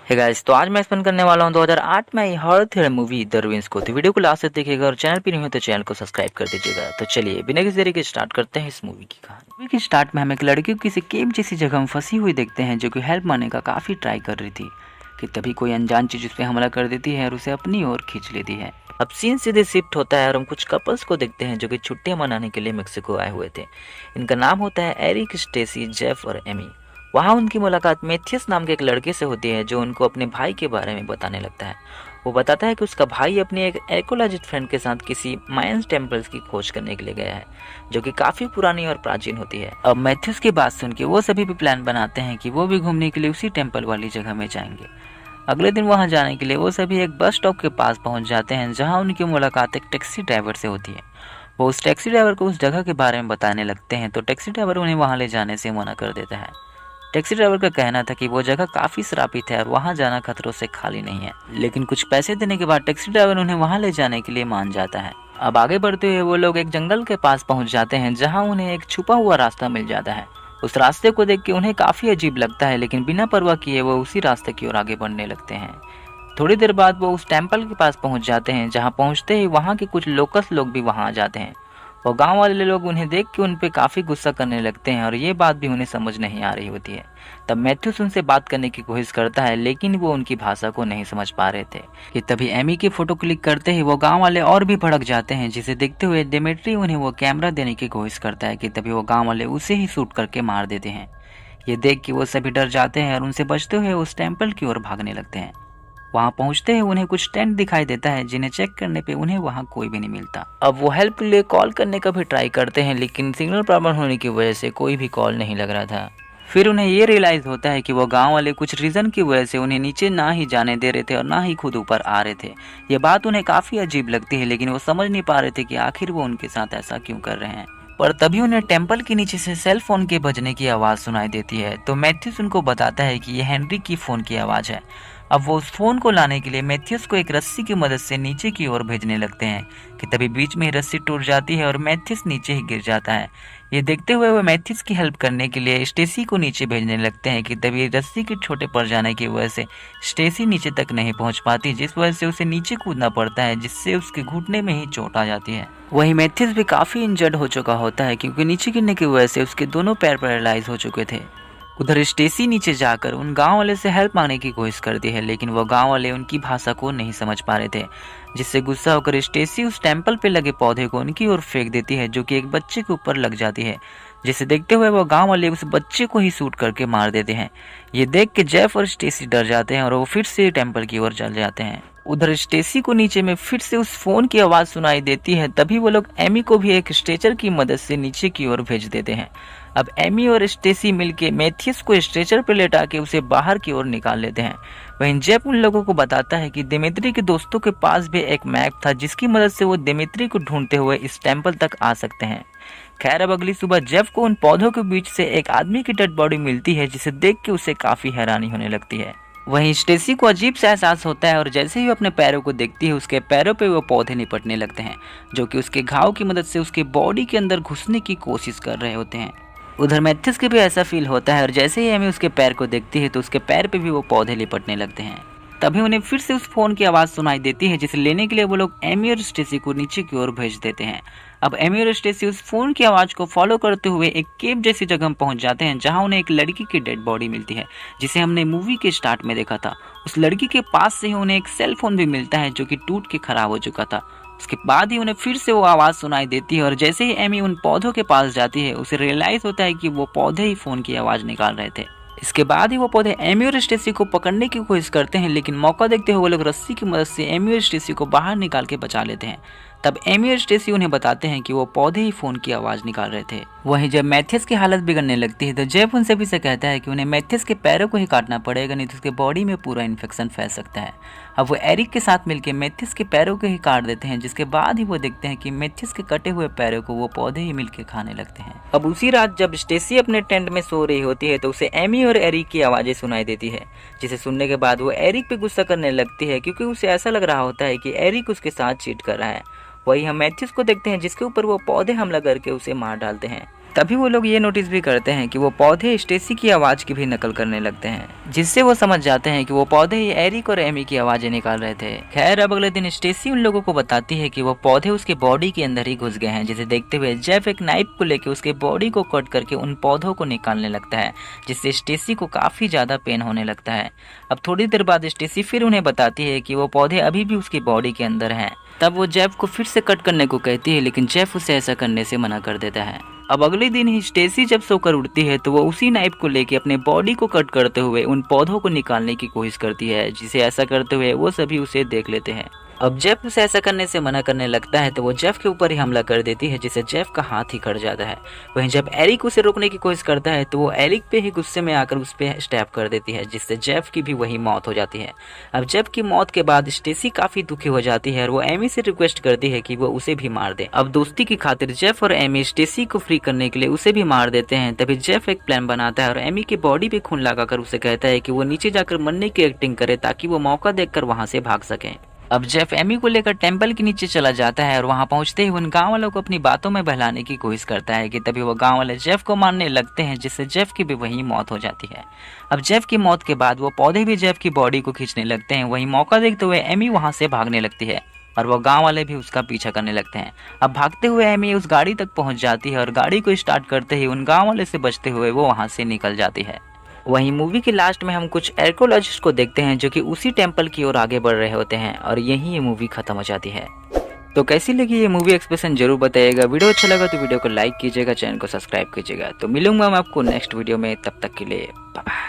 Hey guys, तो आज मैं स्पेंड करने वाला हूँ 2008 में आई horror thriller movie the ruins को। तो वीडियो को लास्ट तक देखिएगा और चैनल पर नहीं हो तो चैनल को सब्सक्राइब कर दीजिएगा। तो चलिए बिना किसी देरी के स्टार्ट करते हैं इस मूवी की कहानी। मूवी के स्टार्ट में हम एक लड़की को किसी केव जैसी जगह में फंसी हुई देखते हैं जो कि हेल्प मांगने का काफ़ी ट्राई कर रही थी कि तभी कोई अनजान चीज़ उस पर हमला कर देती है और उसे अपनी ओर खींच लेती है। अब सीन सीधे शिफ्ट होता है और हम कुछ कपल्स को देखते हैं जो कि छुट्टियां मनाने के लिए मेक्सिको आए हुए थे। इनका नाम होता है एरिक, स्टेसी, जेफ और एमी। वहाँ उनकी मुलाकात मैथ्यूस नाम के एक लड़के से होती है जो उनको अपने भाई के बारे में बताने लगता है। वो बताता है कि उसका भाई अपने एक आर्कियोलॉजिस्ट फ्रेंड के साथ किसी मायंस टेम्पल्स की खोज करने के लिए गया है जो कि काफ़ी पुरानी और प्राचीन होती है। अब मैथ्यूस की बात सुन के वो सभी भी प्लान बनाते हैं कि वो भी घूमने के लिए उसी टेम्पल वाली जगह में जाएंगे। अगले दिन वहाँ जाने के लिए वो सभी एक बस स्टॉप के पास पहुँच जाते हैं जहाँ उनकी मुलाकात एक टैक्सी ड्राइवर से होती है। वो उस टैक्सी ड्राइवर को उस जगह के बारे में बताने लगते हैं तो टैक्सी ड्राइवर उन्हें वहाँ ले जाने से मना कर देता है। टैक्सी ड्राइवर का कहना था कि वो जगह काफ़ी श्रापित है और वहाँ जाना खतरों से खाली नहीं है, लेकिन कुछ पैसे देने के बाद टैक्सी ड्राइवर उन्हें वहाँ ले जाने के लिए मान जाता है। अब आगे बढ़ते हुए वो लोग एक जंगल के पास पहुँच जाते हैं जहाँ उन्हें एक छुपा हुआ रास्ता मिल जाता है। उस रास्ते को देख के उन्हें काफ़ी अजीब लगता है, लेकिन बिना परवाह किए वो उसी रास्ते की ओर आगे बढ़ने लगते हैं। थोड़ी देर बाद वो उस टेम्पल के पास पहुँच जाते हैं जहाँ पहुँचते ही वहाँ के कुछ लोकल लोग भी वहाँ आ जाते हैं। और गांव वाले लोग उन्हें देख के उन पे काफ़ी गुस्सा करने लगते हैं और ये बात भी उन्हें समझ नहीं आ रही होती है। तब मैथ्यूस उनसे बात करने की कोशिश करता है लेकिन वो उनकी भाषा को नहीं समझ पा रहे थे कि तभी एमी की फोटो क्लिक करते ही वो गांव वाले और भी भड़क जाते हैं, जिसे देखते हुए डेमेट्री उन्हें वो कैमरा देने की कोशिश करता है कि तभी वो गाँव वाले उसे ही शूट करके मार देते हैं। ये देख के वो सभी डर जाते हैं और उनसे बचते हुए उस टेम्पल की ओर भागने लगते हैं। वहाँ पहुँचते ही उन्हें कुछ टेंट दिखाई देता है जिन्हें चेक करने पे उन्हें वहाँ कोई भी नहीं मिलता। अब वो हेल्प के लिए कॉल करने का भी ट्राई करते हैं लेकिन सिग्नल प्रॉब्लम होने की वजह से कोई भी कॉल नहीं लग रहा था। फिर उन्हें ये रियलाइज होता है कि वो गांव वाले कुछ रीज़न की वजह से उन्हें नीचे ना ही जाने दे रहे थे और ना ही खुद ऊपर आ रहे थे। ये बात उन्हें काफ़ी अजीब लगती है लेकिन वो समझ नहीं पा रहे थे कि आखिर वो उनके साथ ऐसा क्यों कर रहे हैं। पर तभी उन्हें टेम्पल के नीचे से सेल फोन के बजने की आवाज़ सुनाई देती है तो मैथ्यूस उनको बताता है कि ये हेनरी की फ़ोन की आवाज़ है। अब वो उस फोन को लाने के लिए मैथ्यूस को एक रस्सी की मदद से नीचे की ओर भेजने लगते हैं कि तभी बीच में ही रस्सी टूट जाती है और मैथ्यूस नीचे ही गिर जाता है। ये देखते हुए वो मैथ्यूस की हेल्प करने के लिए स्टेसी को नीचे भेजने लगते हैं कि तभी रस्सी के छोटे पड़ जाने की वजह से स्टेसी नीचे तक नहीं पहुंच पाती, जिस वजह से उसे नीचे कूदना पड़ता है जिससे उसके घुटने में ही चोट आ जाती है। वहीं मैथ्यूस भी काफ़ी इंजर्ड हो चुका होता है क्योंकि नीचे गिरने की वजह से उसके दोनों पैर पैरालाइज हो चुके थे। उधर स्टेसी नीचे जाकर उन गांव वाले से हेल्प मांगने की कोशिश करती है लेकिन वो गांव वाले उनकी भाषा को नहीं समझ पा रहे थे, जिससे गुस्सा होकर स्टेसी उस टेम्पल पे लगे पौधे को उनकी ओर फेंक देती है जो कि एक बच्चे के ऊपर लग जाती है, जिसे देखते हुए वो गांव वाले उस बच्चे को ही शूट करके मार देते हैं। ये देख के जेफ और स्टेसी डर जाते हैं और वो फिर से टेम्पल की ओर चले जाते हैं। उधर स्टेसी को नीचे में फिर से उस फोन की आवाज़ सुनाई देती है, तभी वो लोग एमी को भी एक स्ट्रेचर की मदद से नीचे की ओर भेज देते हैं। अब एमी और स्टेसी मिलके मैथ्यूस को स्ट्रेचर पर लेटा के उसे बाहर की ओर निकाल लेते हैं। वहीं जेफ उन लोगों को बताता है कि दिमित्री के दोस्तों के पास भी एक मैप था जिसकी मदद से वो दिमित्री को ढूंढते हुए इस टेम्पल तक आ सकते हैं। खैर अब अगली सुबह जेफ को उन पौधों के बीच से एक आदमी की डेड बॉडी मिलती है जिसे देख के उसे काफ़ी हैरानी होने लगती है। वहीं स्टेसी को अजीब सा एहसास होता है और जैसे ही वो अपने पैरों को देखती है उसके पैरों पे वो पौधे निपटने लगते हैं जो कि उसके घाव की मदद से उसके बॉडी के अंदर घुसने की कोशिश कर रहे होते हैं। उधर मैथ्यूस के भी ऐसा फील होता है और जैसे ही एमी उसके पैर को देखती है तो उसके पैर पे भी वो पौधे लिपटने लगते हैं। तभी उन्हें फिर से उस फोन की आवाज़ सुनाई देती है जिसे लेने के लिए वो लोग एमी और स्टेसी को नीचे की ओर भेज देते हैं। अब एमी और स्टेसी उस फोन की आवाज़ को फॉलो करते हुए एक केव जैसी जगह पहुंच जाते हैं जहां उन्हें एक लड़की की डेड बॉडी मिलती है जिसे हमने मूवी के स्टार्ट में देखा था। उस लड़की के पास से ही उन्हें एक सेल फोन भी मिलता है जो कि टूट के खराब हो चुका था। उसके बाद ही उन्हें फिर से वो आवाज़ सुनाई देती है और जैसे ही एमी उन पौधों के पास जाती है उसे रियलाइज होता है कि वो पौधे ही फ़ोन की आवाज़ निकाल रहे थे। इसके बाद ही वो पौधे एमी और स्टेसी को पकड़ने की कोशिश करते हैं लेकिन मौका देखते हुए वो लोग रस्सी की मदद से एमी और स्टेसी को बाहर निकाल के बचा लेते हैं। तब एमी और स्टेसी उन्हें बताते हैं कि वो पौधे ही फ़ोन की आवाज़ निकाल रहे थे। वहीं जब मैथ्यूस की हालत बिगड़ने लगती है तो जेफ उनसे भी से कहता है कि उन्हें मैथ्यूस के पैरों को ही काटना पड़ेगा, नहीं तो उसके बॉडी में पूरा इन्फेक्शन फैल सकता है। अब वो एरिक के साथ मिलकर मैथ्यूस के पैरों को ही काट देते हैं, जिसके बाद ही वो देखते हैं कि मैथ्यूस के कटे हुए पैरों को वो पौधे ही मिलकर खाने लगते हैं। अब उसी रात जब स्टेसी अपने टेंट में सो रही होती है तो उसे एमी और एरिक की आवाज़ें सुनाई देती है, जिसे सुनने के बाद वो एरिक पे गुस्सा करने लगती है क्योंकि उसे ऐसा लग रहा होता है कि एरिक उसके साथ चीट कर रहा है। वही हम मैथ्यूस को देखते हैं जिसके ऊपर वो पौधे हमला करके उसे मार डालते हैं। तभी वो लोग ये नोटिस भी करते हैं कि वो पौधे स्टेसी की आवाज़ की भी नकल करने लगते हैं, जिससे वो समझ जाते हैं कि वो पौधे ही एरिक और एमी की आवाज़ें निकाल रहे थे। खैर अब अगले दिन स्टेसी उन लोगों को बताती है कि वो पौधे उसके बॉडी के अंदर ही घुस गए हैं, जिसे देखते हुए जेफ एक नाइफ को लेकर उसके बॉडी को कट करके उन पौधों को निकालने लगता है, जिससे स्टेसी को काफ़ी ज़्यादा पेन होने लगता है। अब थोड़ी देर बाद स्टेसी फिर उन्हें बताती है कि वो पौधे अभी भी उसकी बॉडी के अंदर हैं। तब वो जेफ को फिर से कट करने को कहती है, लेकिन जेफ उसे ऐसा करने से मना कर देता है। अब अगले दिन ही स्टेसी जब सोकर उठती है तो वो उसी नाइफ को लेके अपने बॉडी को कट करते हुए उन पौधों को निकालने की कोशिश करती है, जिसे ऐसा करते हुए वो सभी उसे देख लेते हैं। अब जेफ उसे ऐसा करने से मना करने लगता है तो वो जेफ के ऊपर ही हमला कर देती है, जिससे जेफ का हाथ ही कट जाता है। वहीं जब एरिक उसे रोकने की कोशिश करता है तो वो एरिक पे ही गुस्से में आकर उस पे स्टैप कर देती है, जिससे जेफ की भी वही मौत हो जाती है। अब जेफ की मौत के बाद स्टेसी काफी दुखी हो जाती है और वो एमी से रिक्वेस्ट करती है कि वो उसे भी मार दे। अब दोस्ती की खातिर जेफ और एमी स्टेसी को फ्री करने के लिए उसे भी मार देते हैं। तभी जेफ एक प्लान बनाता है और एमी की बॉडी पे खून लगाकर उसे कहता है कि वो नीचे जाकर मरने की एक्टिंग करे, ताकि वो मौका देखकर वहां से भाग सके। अब जेफ एमी को लेकर टेंपल के नीचे चला जाता है और वहां पहुंचते ही उन गांव वालों को अपनी बातों में बहलाने की कोशिश करता है कि तभी वो गांव वाले जेफ को मारने लगते हैं, जिससे जेफ की भी वही मौत हो जाती है। अब जेफ की मौत के बाद वो पौधे भी जेफ की बॉडी को खींचने लगते हैं। वहीं मौका देखते हुए एमी वहां से भागने लगती है और वो गांव वाले भी उसका पीछा करने लगते हैं। अब भागते हुए एमी उस गाड़ी तक पहुंच जाती है और गाड़ी को स्टार्ट करते ही उन गांव वाले से बचते हुए वो वहां से निकल जाती है। वहीं मूवी के लास्ट में हम कुछ आर्कियोलॉजिस्ट को देखते हैं जो कि उसी टेंपल की ओर आगे बढ़ रहे होते हैं और यहीं ये मूवी खत्म हो जाती है। तो कैसी लगी ये मूवी एक्सप्रेशन जरूर बताइएगा। वीडियो अच्छा लगा तो वीडियो को लाइक कीजिएगा, चैनल को सब्सक्राइब कीजिएगा। तो मिलूंगा मैं आपको नेक्स्ट वीडियो में, तब तक के लिए बाय बाय।